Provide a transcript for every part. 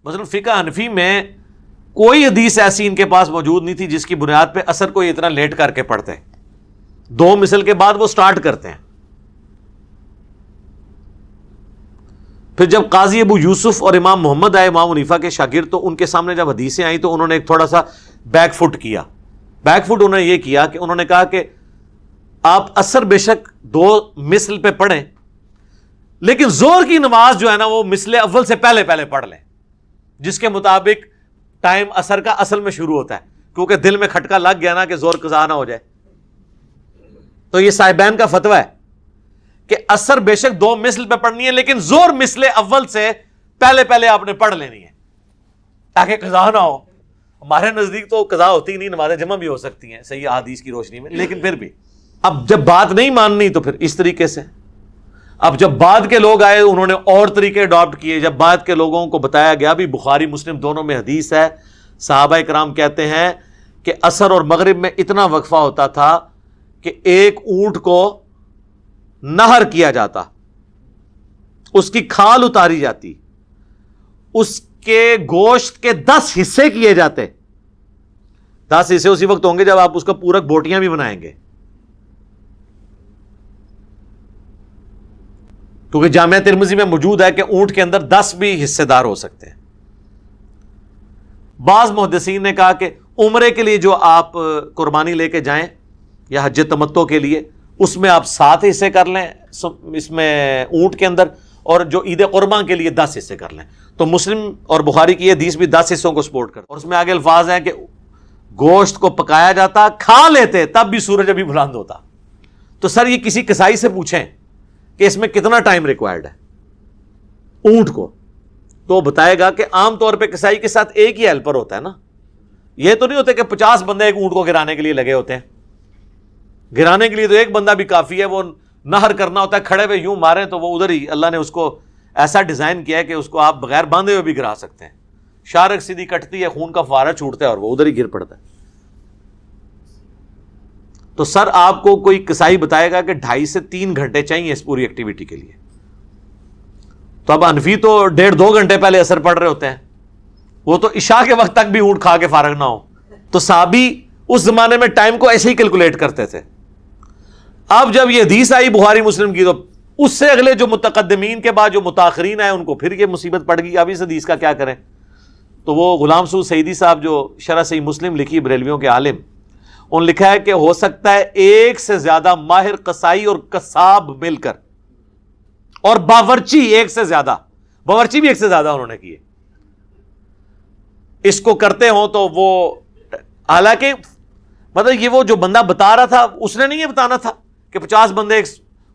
مثلا فقہ حنفی میں کوئی حدیث ایسی ان کے پاس موجود نہیں تھی جس کی بنیاد پہ اثر کو اتنا لیٹ کر کے پڑھتے ہیں، 2 مثل کے بعد وہ سٹارٹ کرتے ہیں. پھر جب قاضی ابو یوسف اور امام محمد آئے امام حنیفہ کے شاگرد، تو ان کے سامنے جب حدیثیں آئیں تو انہوں نے ایک تھوڑا سا بیک فٹ کیا. بیک فٹ انہوں نے یہ کیا کہ انہوں نے کہا کہ آپ اثر بے شک 2 مثل پہ پڑھیں، لیکن زور کی نماز جو ہے نا وہ مثل اول سے پہلے پڑھ لیں، جس کے مطابق ٹائم اثر کا اصل میں شروع ہوتا ہے، کیونکہ دل میں کھٹکا لگ گیا نا کہ زور قضا نہ ہو جائے. تو یہ صاحبین کا فتویٰ ہے کہ اثر بے شک 2 مثل پہ پڑھنی ہے، لیکن زور مثل اول سے پہلے آپ نے پڑھ لینی ہے تاکہ قضا نہ ہو. ہمارے نزدیک تو قضا ہوتی ہی نہیں، نمازیں جمع بھی ہو سکتی ہیں صحیح احادیث کی روشنی میں، لیکن پھر بھی اب جب بات نہیں ماننی تو پھر اس طریقے سے. اب جب بعد کے لوگ آئے انہوں نے اور طریقے اڈاپٹ کیے. جب بعد کے لوگوں کو بتایا گیا بھی بخاری مسلم دونوں میں حدیث ہے، صحابہ کرام کہتے ہیں کہ عصر اور مغرب میں اتنا وقفہ ہوتا تھا کہ ایک اونٹ کو نہر کیا جاتا، اس کی کھال اتاری جاتی، اس کے گوشت کے 10 حصے کیے جاتے. 10 حصے اسی وقت ہوں گے جب آپ اس کا پورک بوٹیاں بھی بنائیں گے، کیونکہ جامعہ ترمذی میں موجود ہے کہ اونٹ کے اندر 10 بھی حصے دار ہو سکتے ہیں. بعض محدثین نے کہا کہ عمرے کے لیے جو آپ قربانی لے کے جائیں یا حج تمتع کے لیے، اس میں آپ 7 حصے کر لیں اس میں اونٹ کے اندر، اور جو عید قرباں کے لیے 10 حصے کر لیں. تو مسلم اور بخاری کی حدیث بھی 10 حصوں کو سپورٹ کرتا، اور اس میں آگے الفاظ ہیں کہ گوشت کو پکایا جاتا، کھا لیتے تب بھی سورج ابھی بلند ہوتا. تو سر یہ کسی کسائی سے پوچھیں کہ اس میں کتنا ٹائم ریکوائرڈ ہے اونٹ کو، تو بتائے گا کہ عام طور پہ کسائی کے ساتھ ایک ہی ہیلپر ہوتا ہے نا. یہ تو نہیں ہوتے کہ 50 بندے ایک اونٹ کو گرانے کے لیے لگے ہوتے ہیں. گرانے کے لیے تو ایک بندہ بھی کافی ہے، وہ نہر کرنا ہوتا ہے، کھڑے ہوئے یوں مارے تو وہ ادھر ہی، اللہ نے اس کو ایسا ڈیزائن کیا ہے کہ اس کو آپ بغیر باندھے ہوئے بھی گرا سکتے ہیں. شارک سیدھی کٹتی ہے، خون کا فوارہ چھوٹتا ہے اور وہ ادھر ہی گر پڑتا ہے. تو سر آپ کو کوئی کسائی بتائے گا کہ 2.5 سے 3 گھنٹے چاہیے اس پوری ایکٹیویٹی کے لیے. تو اب حنفی تو 1.5-2 گھنٹے پہلے اثر پڑ رہے ہوتے ہیں، وہ تو عشاء کے وقت تک بھی اونٹ کھا کے فارغ نہ ہو. تو صحابی اس زمانے میں ٹائم کو ایسے ہی کیلکولیٹ کرتے تھے. اب جب یہ حدیث آئی بخاری مسلم کی، تو اس سے اگلے جو متقدمین کے بعد جو متاخرین آئے ان کو پھر یہ مصیبت پڑ گئی، اب اس حدیث کا کیا کریں. تو وہ غلام سعود سعیدی صاحب جو شرح صحیح مسلم لکھی بریلویوں کے عالم، انہوں نے لکھا ہے کہ ہو سکتا ہے 1 سے زیادہ ماہر قصائی اور قصاب مل کر، اور باورچی 1 سے زیادہ، باورچی بھی 1 سے زیادہ انہوں نے کیے، اس کو کرتے ہوں. تو وہ حالانکہ مطلب یہ وہ جو بندہ بتا رہا تھا اس نے نہیں یہ بتانا تھا کہ 50 بندے،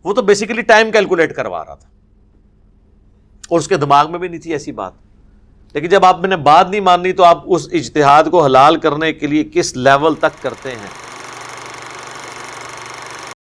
وہ تو بیسیکلی ٹائم کیلکولیٹ کروا رہا تھا، اور اس کے دماغ میں بھی نہیں تھی ایسی بات. لیکن جب آپ نے بات نہیں ماننی تو آپ اس اجتہاد کو حلال کرنے کے لیے کس لیول تک کرتے ہیں.